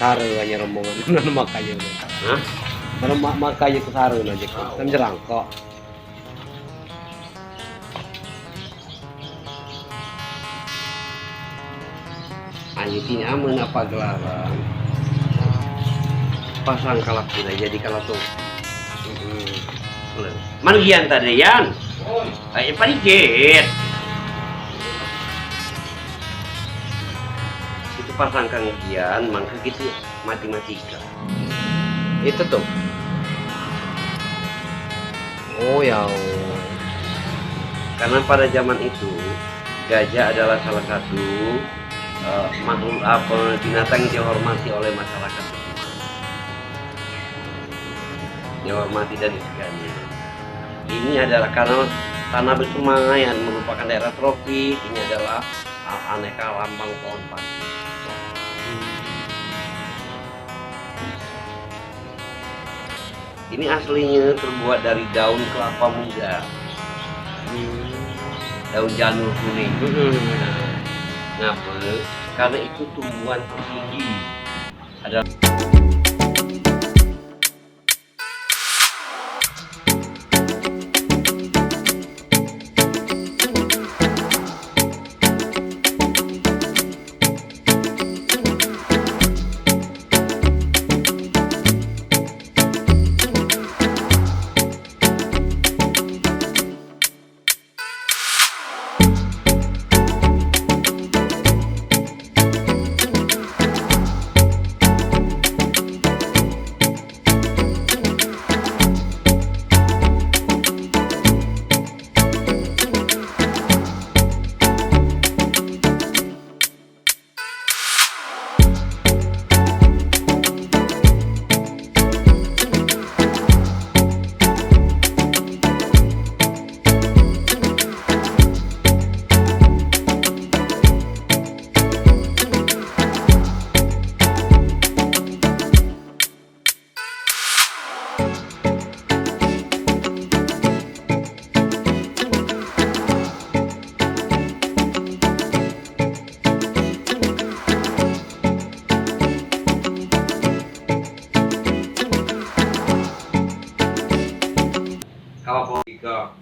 sare hanya rombongan mana makanya Hah? mana makanya ke sare aja kan jerangkok ayo ini aman apa gelaran pasang kalap tidak jadi kalau tuh Manggian tadi yan. Ay paligid. Itu pasang kanggian, mangka gitu matematika. itu tuh oh ya Karena pada zaman itu gajah adalah salah satu makhluk apa binatang yang dihormati oleh masyarakat semua. Dihormati dan disegani. Ini adalah karena tanah Besumayan merupakan daerah tropis. Ini adalah aneka lambang pohon padi. Ini aslinya terbuat dari daun kelapa muda, daun janur kuning. Ngapa? Karena itu tumbuhan tertinggi. Ada kalau tiga.